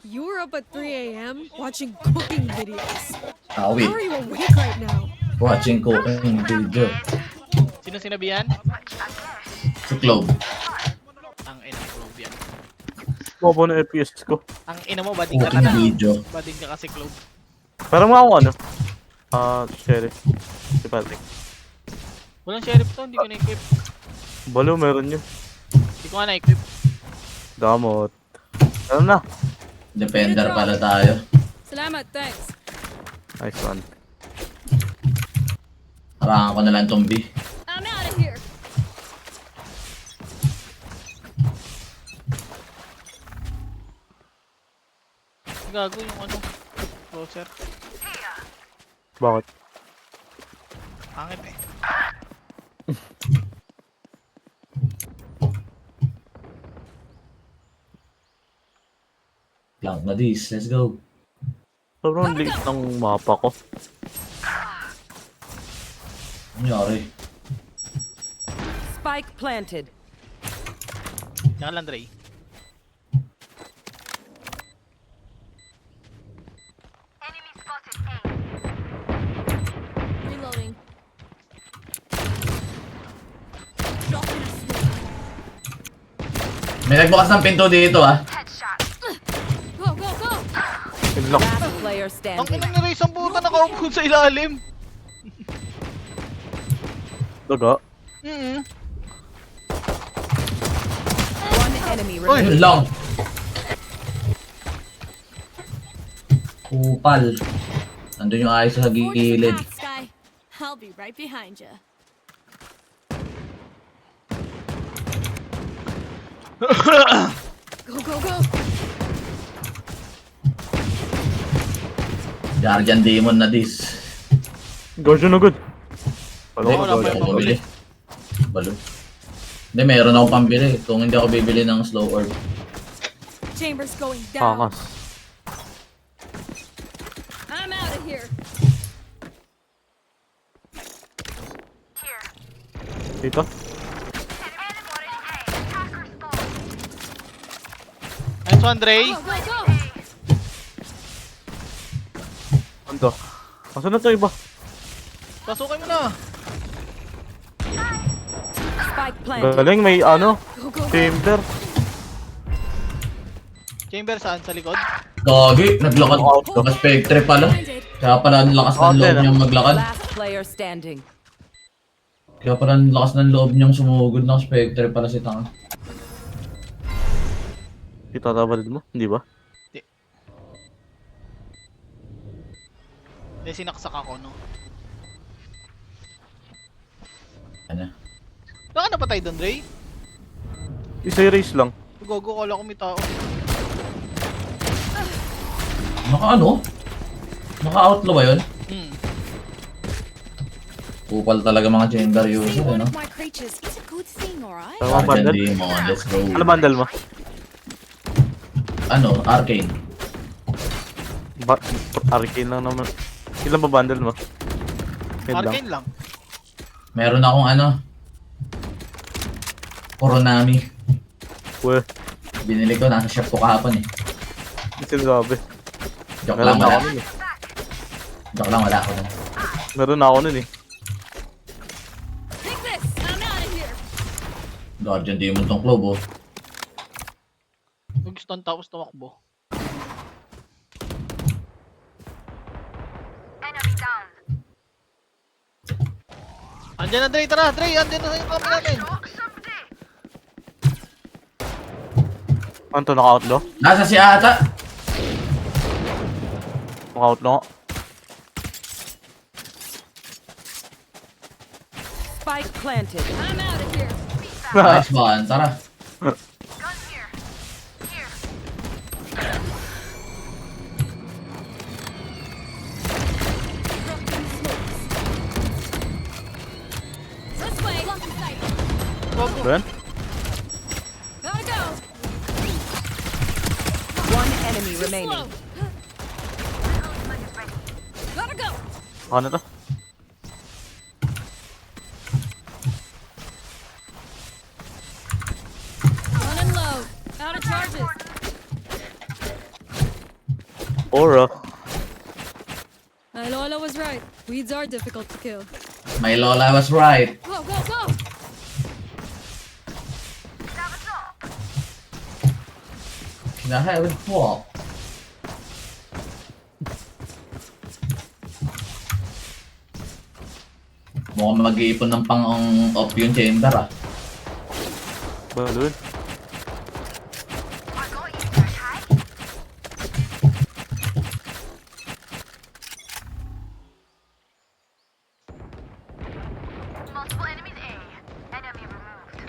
You were up at 3 a.m. watching cooking videos. Ah, How wait. are you awake right now? Watching cooking video. Sino sinabihan? Si Clove. Ang ina mo, yan. Bobo na FPS ko. Ang ina mo, bading ka Cooking talaga. video. Bading ka kasi, Clove. Parang mga ako ano. Sheriff. Si Patrick. Walang sheriff to, hindi ko na-equip. Balo, meron yun. Hindi ko nga na-equip. Damot. Ano na? Defender pala tayo. Salamat, thanks. Nice one. Harangan ko na lang tong B. I'm out of here. Gago yung ano, closer. Bakit? Pangit eh. Lang na this. Let's go. Sobrang liit ng mapa ko. Ano nangyari? Spike planted. Yan lang, Dre. Reloading. May nagbukas ng pinto dito ah. Go, go, go! Pinlock. Last player Ang standing. ina ni Ray, isang puta nakaupo sa ilalim. Daga. One enemy Oy! remaining. Yun lang. Kupal. Nandun yung ayos sa gilid. Sky. I'll be right behind you. Go, go, go! Guardian Demon na this. Gosyo na good. Hindi, Wala wala ko pa ako yung bumili. Balo. Hindi, meron akong pambili. Kung hindi ako bibili ng slow orb. Chamber's going down. Pangas. I'm out of here. Dito. Nice one, Dre. Go, go, go! Ando. Asan na to iba? Pasukin mo na. Spike planted. Galing, may ano. Go, go, go! Chamber. Chamber saan? Sa likod? Gagi, naglakad. Lakas Spectre pala. Kaya pala ang lakas ng loob niyang maglakad. Last player standing. Kaya pala ang lakas ng loob niyang sumugod ng Spectre pala si Tanga. Itatabalid mo, hindi ba? Hindi, sinaksak ako, no? Ano? Baka napatay doon, Dre? Isa race lang. Gogo, kala ko may tao. Naka ano? Naka-outlaw ba yun? Kupal talaga mga chamber user, One ano? of my creatures is a good thing, alright? Tama Guardian bundle? Demon, let's go. Ano bundle mo? Ano? Arcane. Arcane lang naman. Ilan ba bundle mo? Mid lang. Arcane lang. Meron akong ano? Coronami. Weh, Binili ko, nasa shop ko kahapon eh. hindi sinasabi. Joke lang, Meron na wala. ako nun eh. Joke lang, wala ako nun. Meron na ako nun eh. Take this! I'm out of here! Guardian Demon tong club, oh. Nag-stun tapos tumakbo. Andiyan na, Dre, tara, Dre, andiyan na yung kami natin. Ano to, naka-outlaw? Nasa si Ata! Naka-outlaw nga. Spike planted. I'm out of here! Nice one, tara. This way! Gogo. Ben? Gotta go! One enemy remaining. Slow! Gotta go! Ano to? Running low. Out of charges. Aura. My Lola was right. Weeds are difficult to kill. My Lola was right. Go, go, go! Kinaheaven po. Mukhang mag-iipon ng pang-off yung chamber ah. Balloon.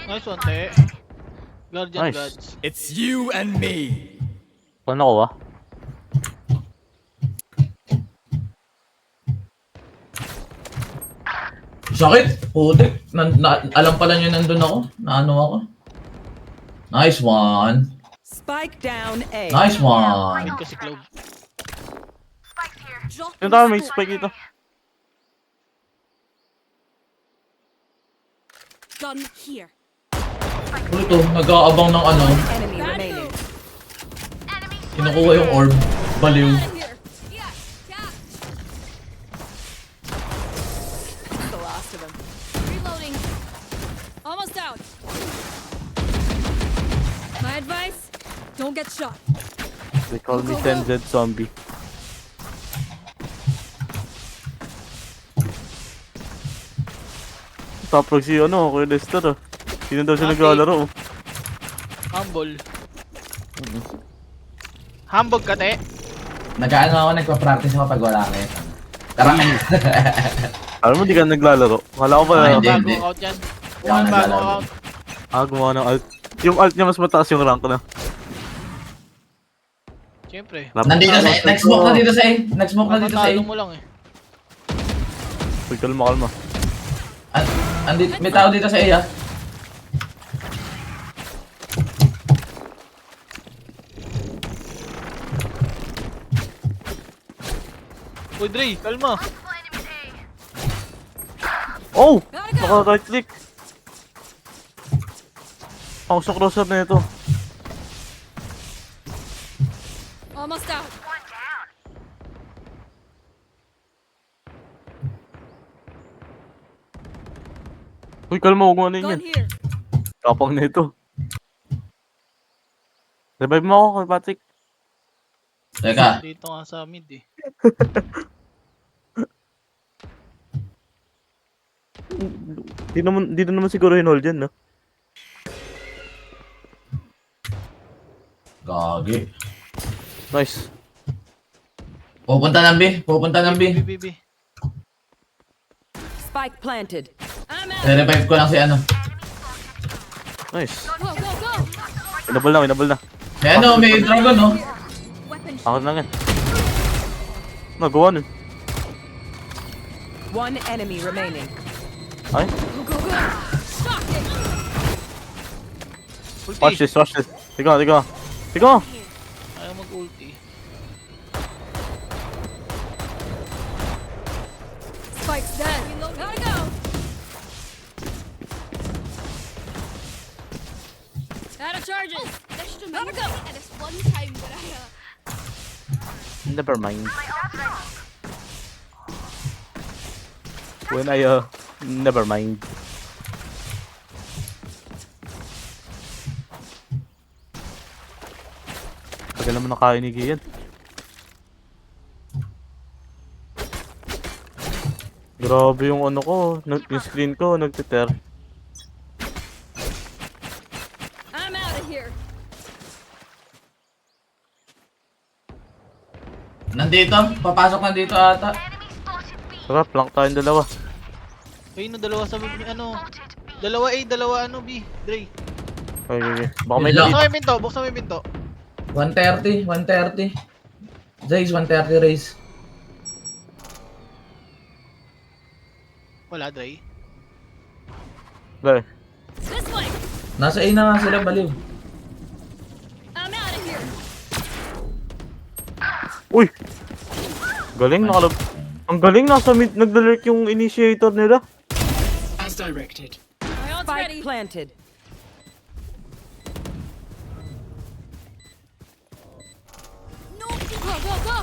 Nice one, te. Guardian Nice. gods. It's you and me. Paano ko ba? Sakit! Putik! Alam pala nyo nandun ako. Naano ako. Nice one! Spike down A. Nice one! Mid kasi Clove. Drop Yung tama, may spike dito. gun here. Ulit to, nag-aabang ng ano. Enemy Bad remaining. move. Kinukuha yung orb. Baliw. Out of here. Yeah, catch. The last of them. Reloading. Almost out. My advice: don't get shot. They call me 10Z zombie. Top rock si ano, Kuya Lester ah. Sino daw siya Okay. naglalaro? Humble. Hambog ka, te. Nag-ano ako, nagpa-practice ako pag wala kayo. Tara! Alam mo, di ka naglalaro. Wala ko pa. Ah, hindi. Bago out yan. One bago out. Gumawa ng alt. Yung alt niya mas mataas yung rank na. Siyempre. Nandito sa next smoke na dito sa A. Next smoke na dito sa A. Matatalo mo lang eh. Uy, kalma. May tao dito sa A ah. Uy, Dre, kalma. Oh! Gotta go. Naka right click. Ang sa crosser na ito. Almost out. Uy, kalma, huwag mo ano Gun yun. here. Kapang na ito. Revive mo ako kay Patrick. Teka. Dito nga sa mid eh. Di na naman siguro yung hold yan, no? Gagi. Nice. Pupunta ng B. Pupunta ng B. B. Spike planted. I'm out. Revive ko lang si ano. Nice. Go, go, go. Winable na. May ano, may dragon no? Weapon. Ako na nga. Nagawa nun. One enemy remaining. Ay, Go, go, go. Shocking. watch Ulti. this. Tiga. Ayaw mag-ulti. Spike's dead. Gotta go. Out of charges. Gotta go. And it's one time that I Never mind. When I, never mind. Tagal naman nakainig yan. Grabe yung ano ko, yung screen ko, nagtiter. I'm out of here. Nandito. Papasok na dito ata. Tara, plank tayong dalawa. Ay, no, dalawa sa ano. Dalawa A, dalawa ano B. Dre. Okay. Baka may Yun lang. nakita. Buksan mo yung pinto. 130. Jace, 130 race. Wala, Dre. Dahil. This way. Nasa A na nga sila, baliw. I'm out of here. Uy! Galing, nakalab... Ang galing, nasa mid, nagda-lurk yung initiator nila. As directed. My ult's ready. Spike planted. No. Go, go, go.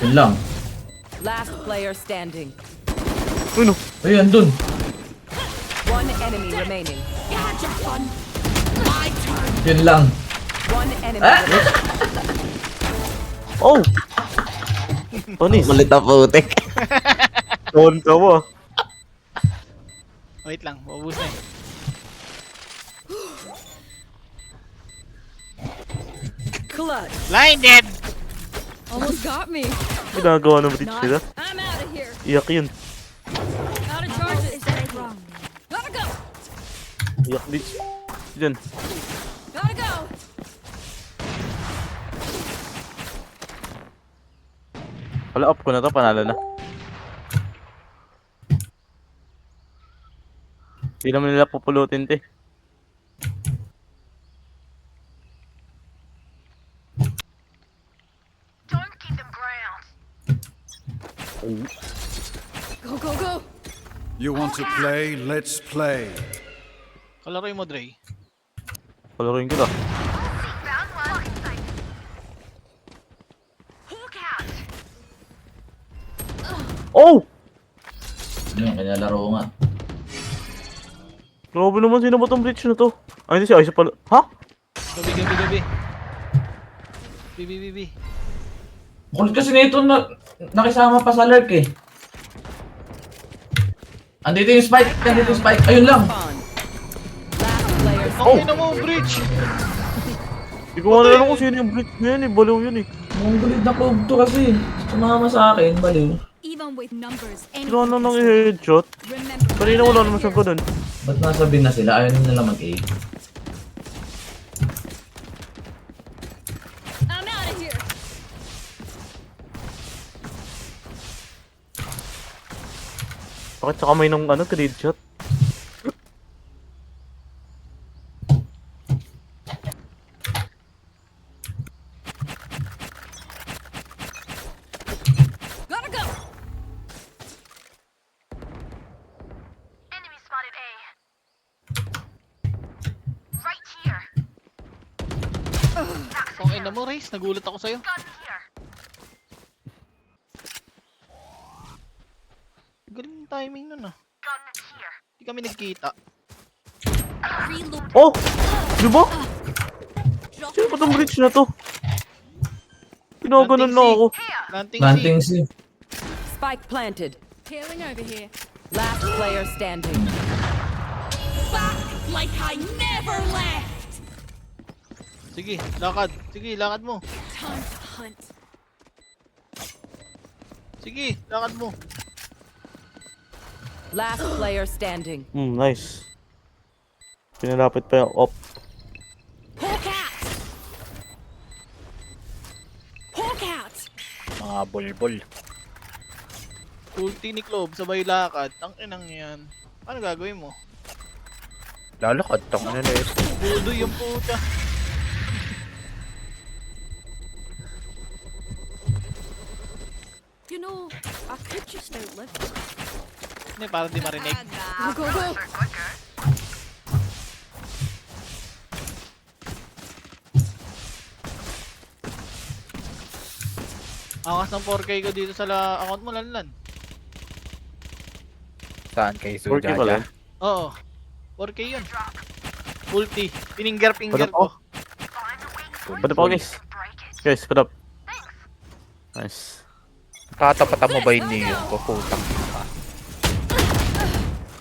Yun lang. Last player standing. Uno. Ayun, dun. One enemy remaining. Yun lang. One enemy remaining. Oh! Panis. Kulit na putik. Tonto mo. Wait lang, maubos na eh. Clutch. Blinded! Almost got me. Ginagawa ng bridge Not. nila. I'm out of here. Iyak yun. Out of charges. Gotta go. Iyak bridge. Diyan. Gotta go. Wala, up ko na to. Panalo na. Hindi naman nila pupulutin, te. Go, go, go. You want to play? Let's play. Kalaroy mo, Dre. Palaruin kita. Oh! Yun, kinalaro nga. Grabe naman, sino ba tong bridge na to? Ay, hindi siya. Ay, siya pala. Ha? Gabi. Bibi. Kulit kasi nito na nakisama pa sa lurk eh. Andito yung spike. Ayun lang. Spawn. Last player Ang standing. ina mo, bridge! Hindi ko nga alam kung sino yung bridge na yun eh. Baliw yun eh. Mongolid na probe to kasi. Sumama sa akin, baliw. Even with numbers, Sino na nang i-headshot? remember. Kanina wala naman siyang ganun. Ba't nasa bin na sila? Ayaw nila mag-A. I'm out of here. Bakit sa kamay ng ano, grenade shot? Gotta go. Enemy spotted A. Right here. Ang ina mo, Race. Nagulat ako sa'yo. Gun here. Galing yung timing nun ah. Gun here. Hindi kami nagkita. Reload. Oh! Di ba? Sino ba tong bridge na to? Pinaganon na ako. Planting Planting C. si. Spike planted. Tailing over here. Last player standing. Back like I never left. Sige, lakad. Sige, lakad mo. Time to hunt. Sige, lakad mo. Last player standing. Nice. Pinalapit pa yung op. Hawk out. Hawk out. Mga bulbul. Ulti ni Clove, sabay lakad. Ang inang yan. Ano gagawin mo? Lalakad tong ano na yun. Budo yung puta. You know, I could just outlive. Hindi, parang di marinig. Go, go, go. Angas ng 4K ko dito sa account mo, Lanlan. Saan kay 4K pala. Sujaja? Oo. 4K yun. Ulti. Finger Put up, ko. oh. Put up ako, guys. Guys, put up. Nice. Tatapatan mo ba yung Neo ko? Putang ina.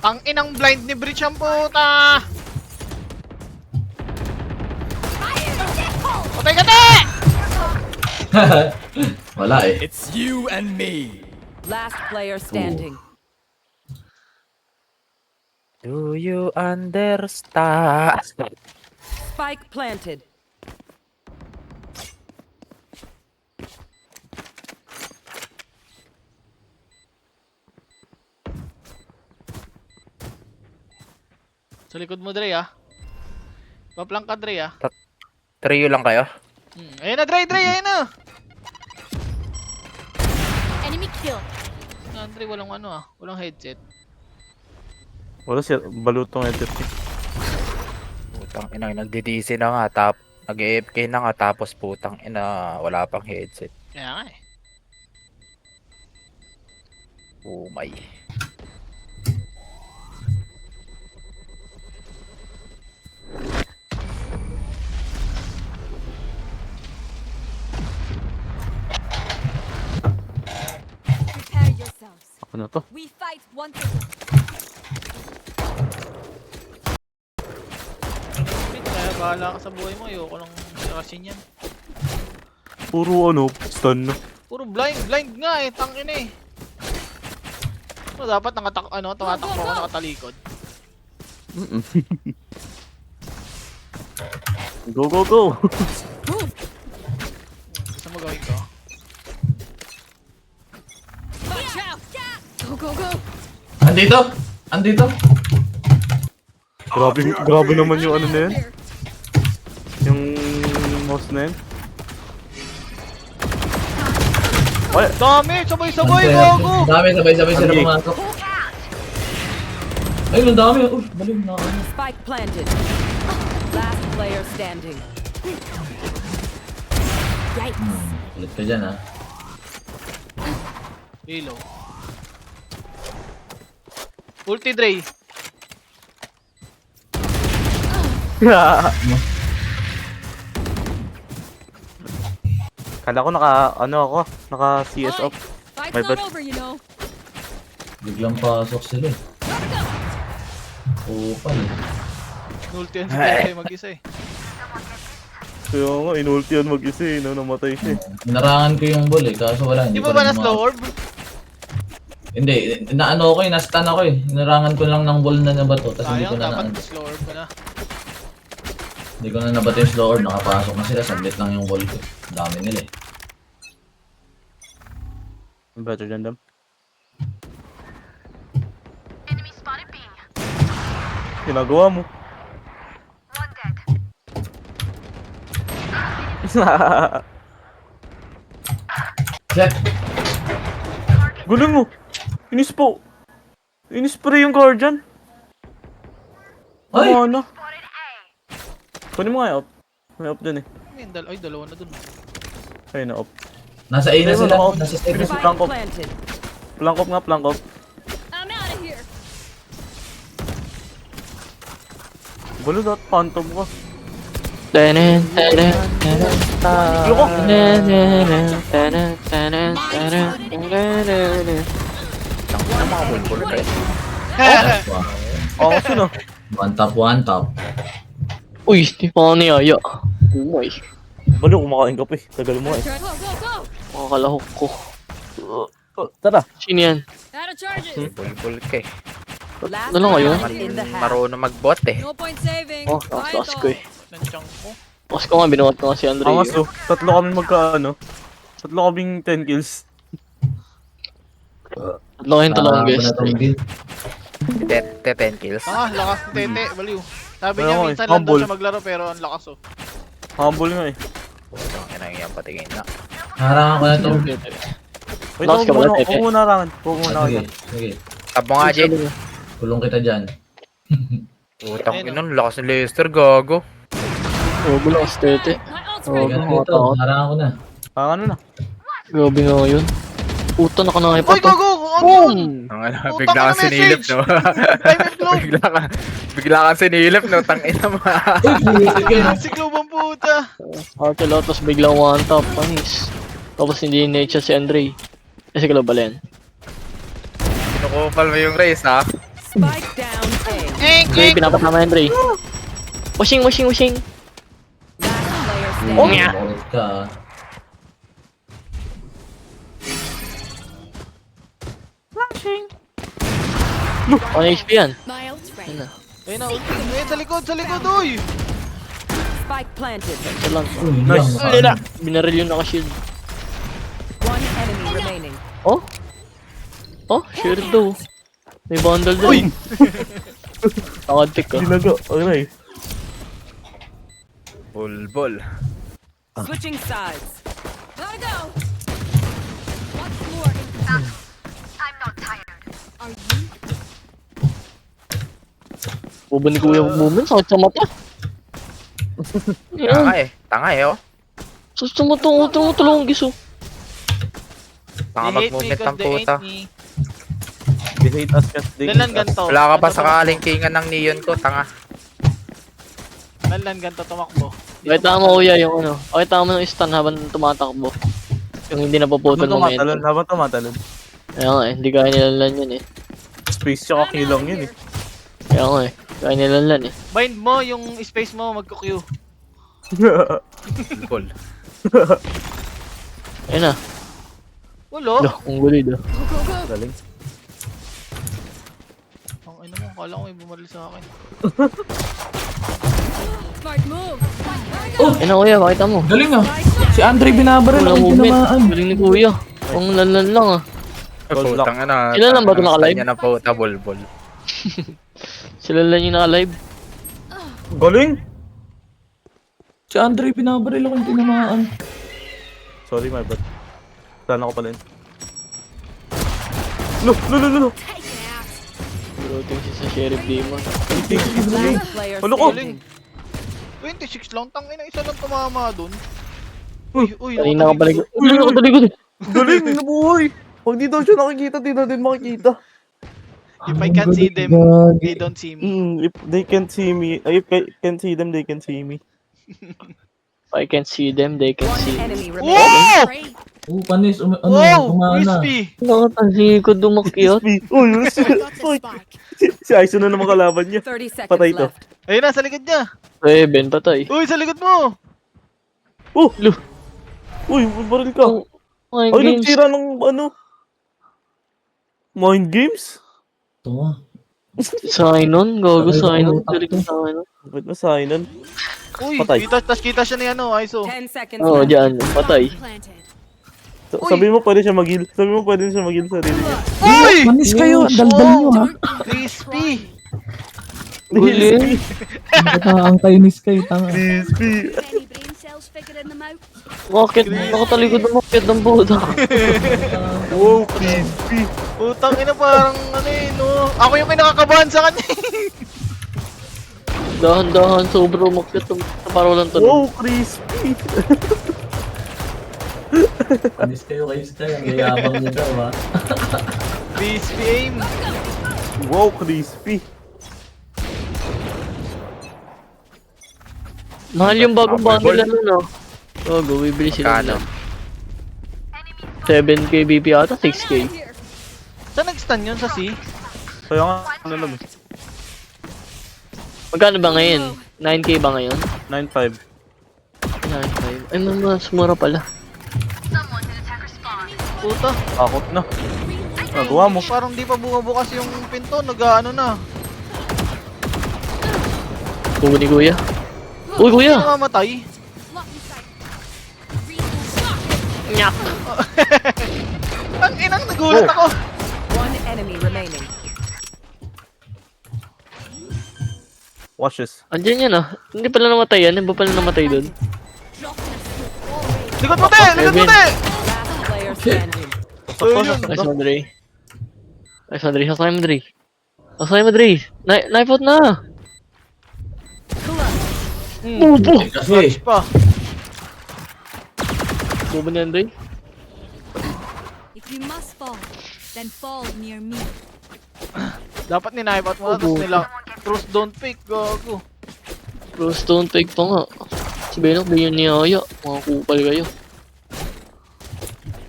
Ang inang blind ni Breach ang puta! Patay ka na! Wala eh. It's you and me. Last player standing. Do you understand? Spike planted. Sa likod mo, Dre, ah. Paplang ka, Dre, ah. Trio lang kayo? Ayun na, Dre, ayun na! Enemy kill. Dre, walang ano, ah. Walang headset. Wala siya, balutong headset. Putang ina, nagdidisi na nga, nag-AFK na nga, tapos putang ina, wala pang headset. Kaya nga, eh. Oh my. Prepare yourselves. Ako na to. We fight once again. Kaya bahala ka sa buhay mo. Ayoko lang sirasin yan. Puro ano, stun na. Puro blind nga eh. Tangin eh. So, dapat tumatakbo ako nakatalikod. Go, go, go! Gusto mo gawin ko? Watch out! Go, go, go! Andito! Andito! Grabe naman yung ano na yan. Here. Yung mouse na yan. Ay, Dami! Sabay-sabay! Ang Gogo! dami, sabay-sabay sila Ang pumasok. Ayun, ang dami. Uy, baliw na ako. Spike planted. Last player standing. Kulit ka dyan, ha? Halo. Ulti Dre. Kala ko naka CS Oi, up. fight's My not bad. over, you know. Biglang pasok sila eh. Kupal eh. Ulti yan si Dre mag-isa eh. Kaya nga, inulti yan mag-isa eh, no, namatay siya eh. Inarangan ko yung ball eh, kaso wala. Di Hindi ba ko ba rin na slow orb? Hindi, naano ko eh, na-stun ako eh. Inarangan ko lang ng ball na nabato, tapos hindi ko Sayang, na dapat na slow orb ka na. hindi ko na nabato yung slow orb, nakapasok na sila, saglit lang yung ball ko. Ang dami nila eh. Better than them. Enemy spotted B. Ginagawa mo. One dead. Check! Guling mo! Inispo! Inispray yung guardian! Ay! Ano na? Spotted A. Kunin mo nga yung up. May up dun eh. Ay, dalawa na dun. Ayun na up. Nasa A na sila, Ayun, nasa side na sila. Spike Plank up. planted. Plank up nga, plank up. I'm out of here. Gulo dapat phantom ka. Tenen, tenen, tenen, Loko! tenen, tenen, tenen, tenen, tenen. Tangina mga bulbul kayo. Wow. Oo, kasi na. One top, one top. Uy, di pa ako niyaya. Umay, Balo, kumakain ka pa eh. Tagal mo eh. Go, go, go! makakalahok ko. Tara. Sino yan? Out of charges. Bulbul ka eh. Last Ano lang kayo? round in the half. Marunong mag-bot eh. No point saving. Oh, Fight lakas ko all. eh. Nanchang ko. Lakas ko nga, binuhat ko nga si Andre. Angas to. Tatlo kami Tatlo kaming 10 kills. Tatlo kayong talong guys. na tong build. 10 kills. Lakas ng tete, baliw. Sabi Kaya niya nga eh, minsan lang daw humble. siya maglaro pero ang lakas oh. Humble nga eh. Putang ina yan, patingin na. Harangan ko na to. Wait, Lakas ka pala, Tete. huwag muna rangan. Huwag muna Sige, rangan. sige. Tabo nga, Jay. Kulong kita dyan. Putang ina, lakas ni Lester, gago. Oh, lakas tete. My ult's Oh, ready. Sige, ito. Harangan ko na. Ano na? Grabe nga yun. Puta, nakanangay pa Oy, to. gogo! Ano? Boom! Ang ina, bigla kang sinilip, no? Time and flow! Bigla kang sinilip, no? Tangina mo. Si Globe ang puta! Ate Lotus biglang one top, panis. Tapos hindi nature si Andre. Kasi kala ba yan? Kinukupal mo yung race, ha? Spike down A. Andre, pinapat naman Andre. Washing, washing, washing. Last player Oh, standing. nga. Kulit ka. ah. Ano HP yan? My ult's ready. Ayun na, sa likod, uy! Spike planted. Ito lang. Uy, Nice. lang, Hindi na. Binaril yung naka-shield. One enemy remaining. Oh? Oh, shield daw. May bundle doon. Uy! Nakad-pick ka. Dinaga. Okay. Bulbul. Switching sides. Gotta go. What's more important? I'm not tired. Are you? Buba ni Kuya Movement, sakit sa mata. Yan. Tanga eh, oh. Sakit sa mata, utang mo talong giso. Tanga They hate me mag-movement cause ang they puta. ain't me. They hate us kasi they Lanlan hate us. ganto. Wala ka pa Ganto sa tumakbo. kalingkingan ng neon ko, tanga. Lanlan ganto tumakbo. Pakita mo kuya yung ano. Pakita mo ng stun habang tumatakbo. Yung hindi napuputol Habang momentum. tumatalon, habang tumatalon. Kaya nga eh, hindi kaya nilalan yun eh. Space tsaka kilong yun eh. Kaya nga eh, kaya nilalan eh. Bind mo yung space mo magko-Q. Cool. Ayun na. Wala. Loh, ang gulid ah. Go, go, go. Galing. Ang ina mo, kala ko may bumaril sa akin. Smart move. Ayun na kuya, pakita mo. Galing ah. Si Andre binabaril Walang ako movement. tinamaan. Galing ni kuya. Ang lanlan lang ah. Gold Putang ina. Sila lang ba ito naka-live? Kanya na puta, bulbul. Sila lang yung naka-live. Galing! Si Andre binabaril ako tinamaan. Sorry, my bad. Sana ko pala yun. Lo! Routing siya sa Sheriff Demon. Last player Ano ko? Galing. standing. 26 lang, tangina isa lang tumama dun. Uy, Kanina ka pala. Uy, ako talikod. Galing! Nabuhay! Pag di daw siya nakikita, di na din makikita. If I can't see them, they don't see me. If they can't see me, if I can see them, they can see me. If I can see them, they can One see. enemy remaining. Whoa! Great. Panis, Wow! gumana. Crispy! Nakatalikod dumakyat. Uy, si Aizo na naman kalaban niya. 30 seconds Patay to. left. Ayun na, sa likod niya. Eh, Ben, patay. Uy, sa likod mo! Oh! Uy, baril ka. Mind Ay, games. nagtira ng ano? Mind games? Ito ah. Sinon, gago Sinon. Galing Sinon. Ba't na sign Uy, Patay. kita siya ni ano, Aizo. 10 seconds Oo, left. dyan. Patay. Sabi mo pwede siya mag-heal. Sabi mo pwede siya mag-heal sa sarili niya. Uy! Panis kayo, ang daldal nyo ha. Crispy! Galing. Ang kainis kayo, tanga. Crispy. Any brain cells figuring them out? Bakit? Nakatalikod dumakyat ng puta. Wow, crispy. Putang ina, parang ano eh, no? Ako yung kinakakabahan sa kanya. Dahan-dahan, sobrang umakyat. Para walang tanong. Wow, crispy. Panis kayo kayo Sky, ang yayabang niya daw ha. Crispy aim. Wow, crispy. Mahal yung bagong bundle ano, no? Gago, bibili sila Magkano? na. 7k BP ata, 6k. Saan nag-stun yun sa C? Kaya nga, ano lang eh. Magkano ba ngayon? 9k ba ngayon? 9-5. 9.5. Ay, mas mura pala. Someone's in attacker spawn. Puta, Takot na. Nagawa mo. parang di pa bukas yung pinto, nag-ano na. Kuha ni kuya. Uy, kuya! Namamatay. Nyak! Ang inang nagulat ako. One enemy remaining. Watch this. Andiyan yan ah. Hindi pala namatay yan. Hindi ba pala namatay dun? Likod mo, te! Likod mo, te! Last player standing. Nice one, Dre. Nice one, Dre. Sasakay mo, Dre. Sasakay mo, Dre. Knife out na! Bubo! Kasi, Pa. Bubo na yan, Dre. If you must fall, then fall near me. Dapat ni-knife out mo na, tapos nila, truth don't pick, gago. Bro, stone take pa nga. Si Benok, di yun niyaya. Mga kupal kayo.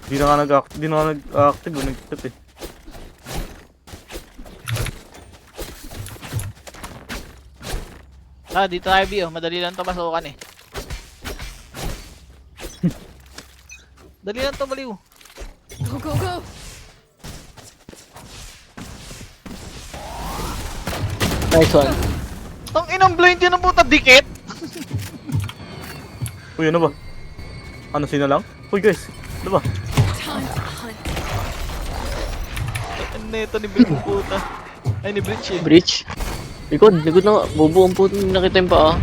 Di na nga nag-active. Nag-tip eh. Ah, dito tayo, B, oh. Madali lang to masukan eh. Dali lang to, baliw. Go, go, go. Nice one. Tang inang blind yan ang puta, dikit! Uy, ano ba? Ano, sino lang? Uy, guys. Ano ba? Time to hunt. Ano ito ni Bridge puta? Ay, ni Bridge eh. Breach. Likod na nga. Bubo ang puto. Hindi nakita yung paa.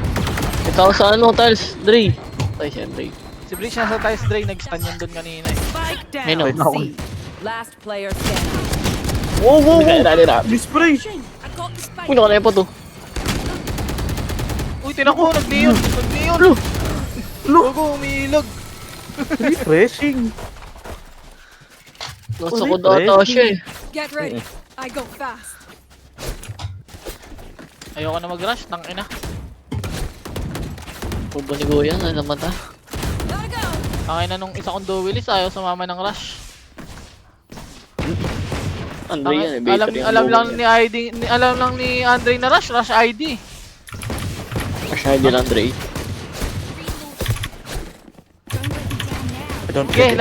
Kita ko sa ano, tiles. Dre. Tay siya, Dre. Si Bridge nasa Tiles Dre, nag-stun yan doon kanina eh. Spike Ayun down. o. C. Last player standing. Wow, wow, Dali, wow! dali, dali. Display! I got the spike. Uy, nakalepo to. Uy, tinako, nag-neon! Nag-neon! Logo, umiilag! Refreshing! Nasa ko data siya eh. Get ready. I go fast. Ayoko na mag-rush, tangina. Pubo ni Kuya, ano naman ta? Gotta go. Tangina nung isa kong duelis, ayaw sumama ng rush. Andre yan eh, Alam lang ni ID, alam lang ni Andre na rush ID. Masyado din Andre. Don't let me down now. I don't Okay,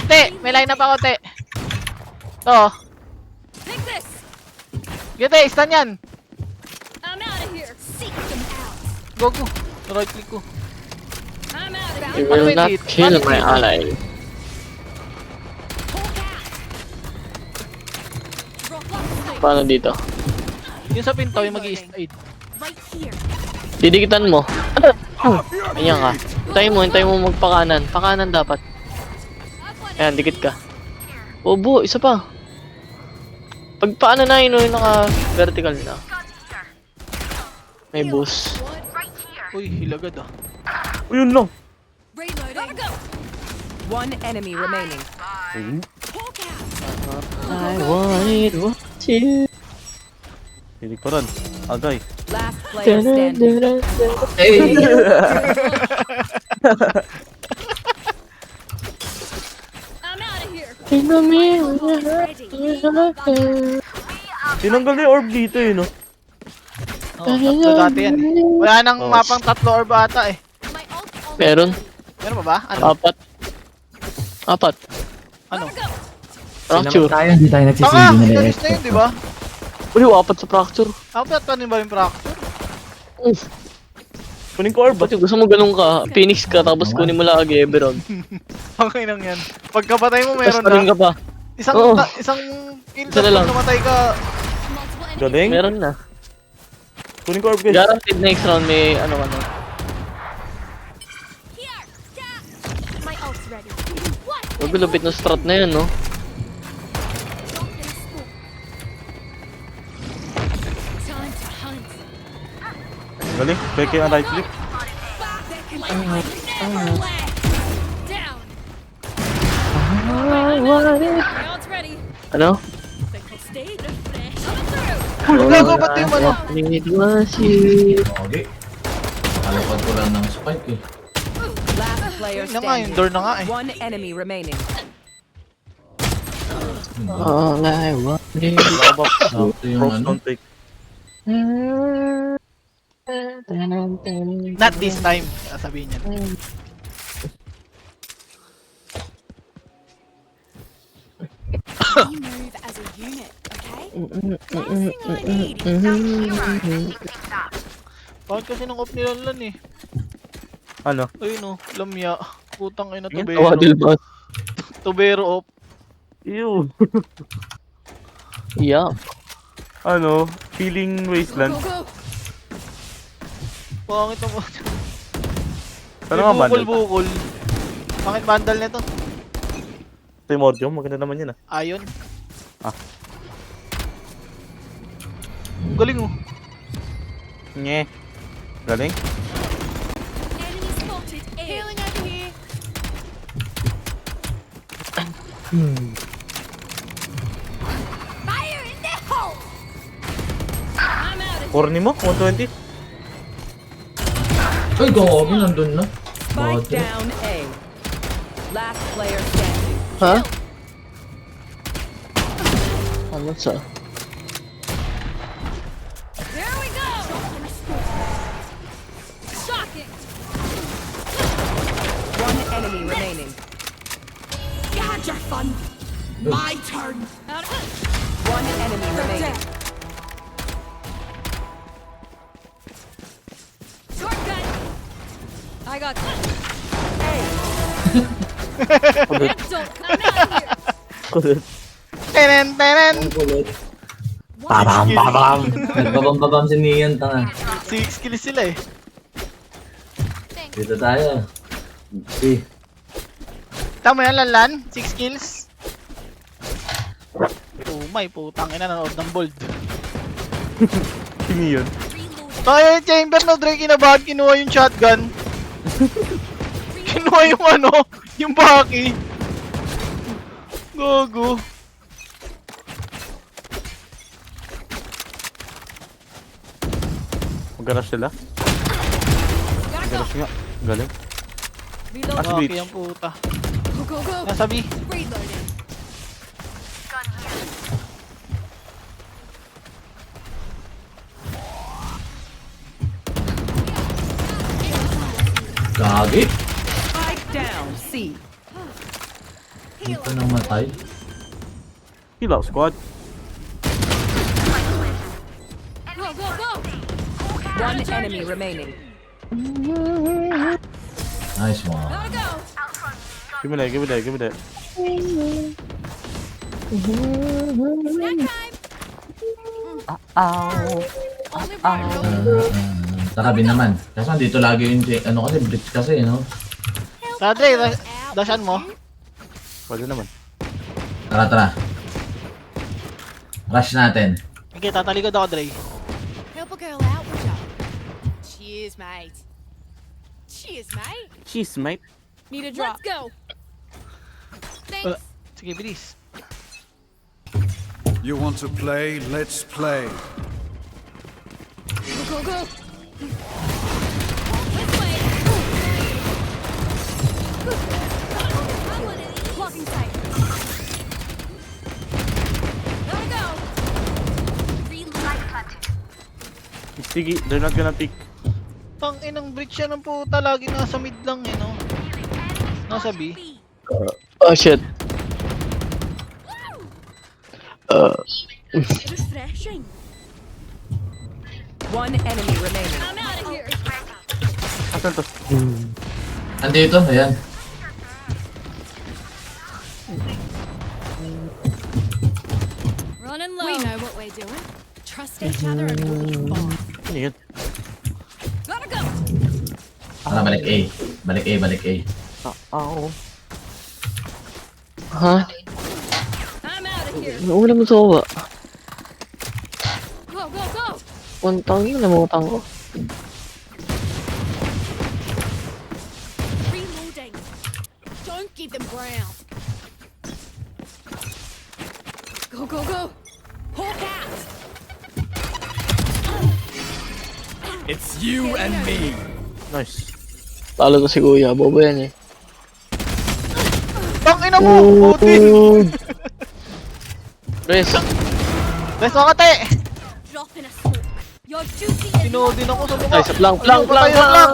te, may line up ako, te. To, Take this. te, stun yan. I'm out of here. Seek them out. Go. Right click ko. I'm out of You here. will Ano not yung kill dito? my ally. Drop lock. Paano dito? Yung sa pinto, yung mag-i-slide. Right here. Didikitan mo. Ayan ka. Hintayin mo magpakanan. Pakanan dapat. Ayan, dikit ka. Obo, isa pa. Pag paano na yun, yung naka-vertical na. May boost. Uy, hilagad ah. Yun lang. Reloading. Gotta go. One enemy remaining. Hawk out. I want it, want you. Hilig pa rin. Agay. Last player standing. Hey! I'm out of here. Ready. Tinanggal na yung orb dito eh, no? Oh, tatlo dati yan eh. Wala nang Oh, mapang tatlo or bata eh. My ult on. Meron. Meron pa ba? Ano? Apat. Ano? Fracture. Tayo, hindi tayo Tanga! nagsisindi na Galis na yun, di ba? Uli, apat sa fracture. Apat ka ba yung fracture? Kunin ko orb. Ba't yung gusto mo ganun ka? Phoenix ka, tapos kunin mo lagi Eberon. Okay lang yan. Pagkapatay mo Tapos meron pa rin na. ka pa. Oo. Isang kill Isa na tapos lang. namatay ka. Multiple enemies. Galing. Meron na. Kunin ko orb guys. Guaranteed next round may ano. Here. Yeah. My ult's ready. What? Huwag lupit ng strat na yun, no? Don't get spooked. Time to hunt. Galing. Peke ang right click. Like I never left. Down. My ult's ready. Ano? Stay refreshed. Coming through. Gago, ba't yung ano? It was you. Okay. Alapad ko lang ng spike eh. Last player Yun na nga, yung standing. door na nga eh. One enemy remaining. All I wanted. Labak. Ito yung Pros ano. don't take. Not this time. Sabihin niya. We move as a unit, okay? Last thing I need. Bakit kasi nung off nila lan eh? Ano? Ayun oh, lamya. Putang ina Tawa tubero. dilbas. Tubero off. Ew. Yeah. Ano? Feeling wasteland. Go. Pangit ang Ano nga bundle? bukol. Pangit bundle nito. Primordium, maganda naman yun ah. Ayon. Ah. Galing oh. Nye. Galing. Enemy spotted. Healing over here. Fire in the hole. I'm out of Corny mo? 120? Ay, gabi, nandun na. Spike Bate. down A. Last player standing. Ha? Ano sa? There we go. Shocking. One enemy remaining. You had your fun. My turn. Out of One enemy remaining. shortcut. I got you. Kulot. Don't come out of here. Kulot. Tenen. Ang kulot. Babam. Nagbabam-babam si Nian, tanga. 6 kills sila eh. Dito tayo. Si. Tama yan lan. 6 kills. Oh my putang ina, nanood ng bold. Sino yun? Tayo yung chamber no, Drake, kinabahan, kinuha yung shotgun. Kinuha yung ano, yung baki. Gogo. Nag-garage sila. Nag-garage nga. Galing. Reload. Last Okay, breach. ang puta. Go, go, go. Nasa B. Reloading. Gagi. Spike down. C. Dito namatay. Heal out squad. Go, go, go. One enemy remaining. Nice one. Gotta go. Give me that, give me that, give me that. Snack time. Only right. Tarabi naman. Kasi dito lagi yung ano kasi bridge kasi, no? Dre, dashan mo. Pwede naman. Tara, tara. Rush natin. Okay, tatalikod ako, Dre. Help a girl out, would ya? Cheers, mate. Cheers, mate. Cheese, mate. Need a drop. Let's go. Wala. Sige, bilis. You want to play? Let's play. Go, go, go. This way. Blocking sight. Gotta go. Sige, they're not gonna pick. Tang inang bridge yan ng puta. Lagi nasa mid lang, eh, no? Nasa B. Oh shit. Refreshing. One enemy remaining. I'm out of here. Asan to? Andito, ayan. Running low. We know what we're doing. Trust each other and we'll be fine. Ano yun? Gotta go. Tara, balik A. Balik A, balik A. Oo. Ha? I'm out of here. Wala mo sa baba. Go, go, go. Puntang yun, namutang ko. Reloading. Don't give them ground. Go, go, go. Hawk out. It's you and me. Nice. Talo to si Kuya, bobo yan eh. Tang ina mo! Puti! Res, Let's makate! Drop in a smoke. Your duty is Tinodin ako sa mukha. ay sa plank, plank, Ano ba plank, tayo, plank!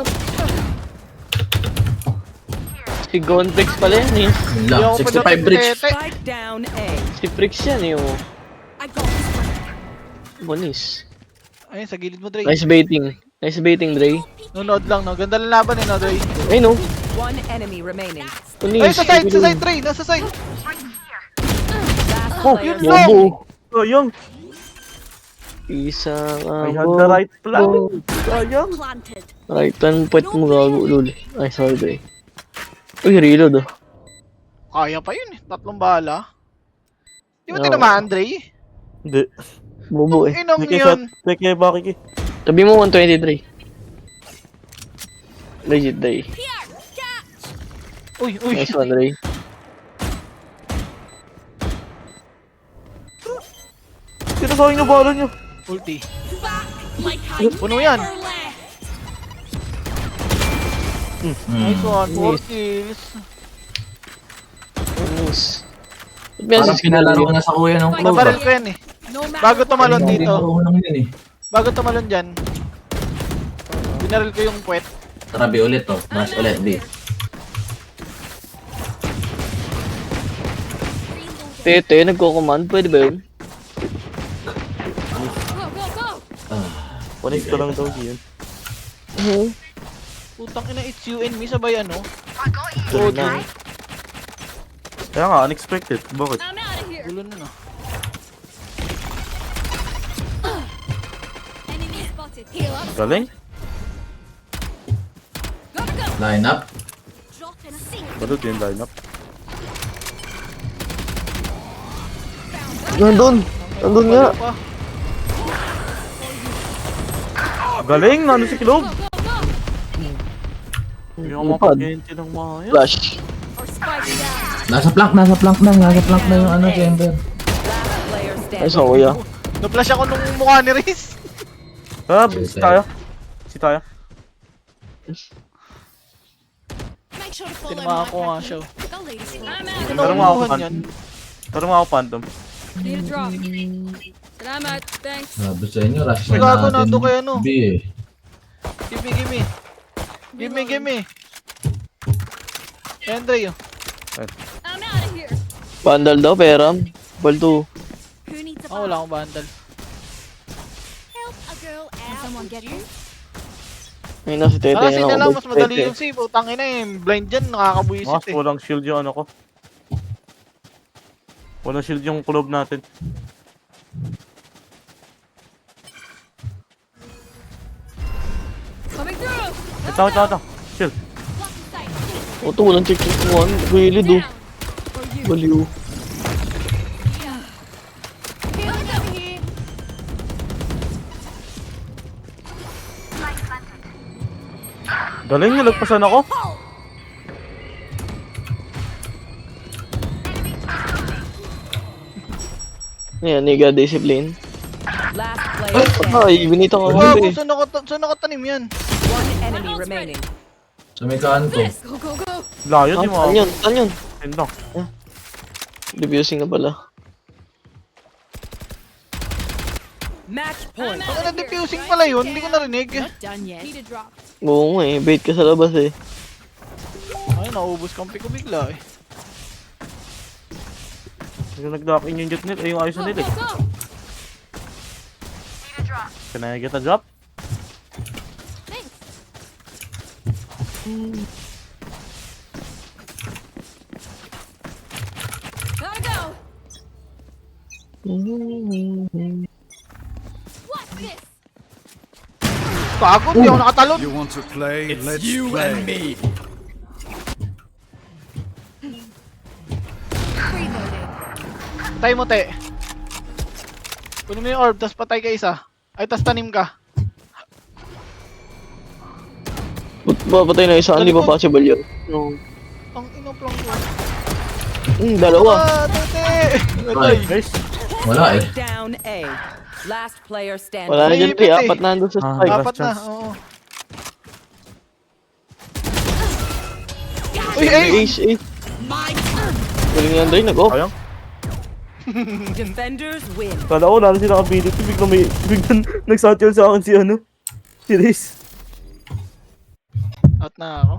Si Gontex pala yan eh. Yun lang, 65 bridge. Spike down A. Si Prix yan eh. Oh. I got this one. Bonis. Ayun, sa gilid mo, Dre. Nice baiting. Nice baiting, Dre. Nunod lang, no? Ganda lang laban, eh, no, Dre? Ay no. One enemy remaining. Ay, Tunis. sa side, Dre! Nasa side! Last Oh, player yun lang. bobo. Sayang. Isang I had the right plan. Sayang. Planted. Right plan, pwet mo gago, lul. Ay, sorry, Dre. Uy, reload oh. Kaya pa yun, eh. 3 bala. Di ba Oo. tinamaan, Dre? Hindi. Bobo eh. Inong Kiki, yun. Kiki, bakiki. Tabi mo 123. Legit, Dre. Here, catch. Uy, uy. Nice one, Dre. Sinasayang na bala niyo. Ulti. Back like I Puno yan. never left. Nice one, 4 kills. Nice. Ba't Parang message ka pinalaro na ko na sa kuya nung club. Nabaril ko yan, eh. No matter Bago tumalon Hindi dito. ko unang yun eh. Bago tumalon dyan. Binaril ko yung puwet. Tara, B ulit to. Rush ulit, B. Tete, nagko-command. Pwede ba yun? Go, go, go. Connect ko lang daw yun. Putang ina, it's you and me, sabay ano? Good na. Kaya nga, unexpected. Bakit? I'm out of here. Gulo na, no? Enemy spotted. Heal up. Galing? Gotta go. Line up. drop in a sink. Balot yung lineup. Nandun! Nandun nga! Pa. Galing! Nano si Kilog! Go, go. Hindi ako Lipad. mapag-enti ng maya. Flash. Or spike down. Nasa plank na yung ano, chamber. Last player Ay, standing. sa Kuya. Na-flash ako nung mukha ni Riz. Ah, bis tayo. Si tayo. Make sure to follow Tinamaan my ko nga path. siya. They'll lead us all. Sino Pero mga unuhan pan- yan? Pero mga phantom. Need a drop. Salamat. Thanks. Sabi sa inyo, rush May na gago natin. nando kay ano? B eh. Gimme. Gimme. Andre, oh. I'm out of here. Vandal daw, pera. Baldo. Who needs a Ako wala akong bandal. help a girl out? Can someone get you? Ayun na si Tete. Kasi ayun na ako, lang, mas madali Tete. yung save. Utang ina eh. Blind dyan, nakakabuisit Mas eh. walang shield yung ano ko. Walang shield yung club natin. Coming through. Ito. Shield. O to, walang check mo. Really do. Baliw. Healing over here. Galing, nalagpasan ako. Ayan, niga discipline. Last player standing. Ay, binita ko Wow, kasi. saan nakatanim yan? One enemy remaining. Sa may kanto. Go, go, go. Layo, di mo. Saan yun? Ayun lang. Diffusing na pala. Match point. Ang ina, diffusing pala yun. Hindi ko narinig. Not done yet. Need a drop. Oo nga eh, bait ka sa labas eh. Ay, naubos kampi ko bigla eh. Yung nag-lock in yung jet net, ay yung ayos na Go, nila. go, go. Can I get a drop? Gotta go. What's this? Gago, di ako nakatalon. You want to play? It's Let's you play. and me. Reloading. Patay mo, te. Kunin mo yung orb, tas patay ka isa. Ay, tas tanim ka. Ba't papatay na isa? Hindi pa possible yun. No. Ang inoplang ko. Dalawa. Ah, tete! Patay. Guys, Wala eh. Down A. Last player standing. Wala na dyan, Naipit eh. apat na nandun sa Ah, spike. last Apat na, chance. oo. Uy, ay! Ace, ace. Galing yan, Dre, nag-off. sayang. Defenders win. Kala ko, lalo sila ability. Biglang nagsatchel sa akin si ano. Si Riz. Out na ako.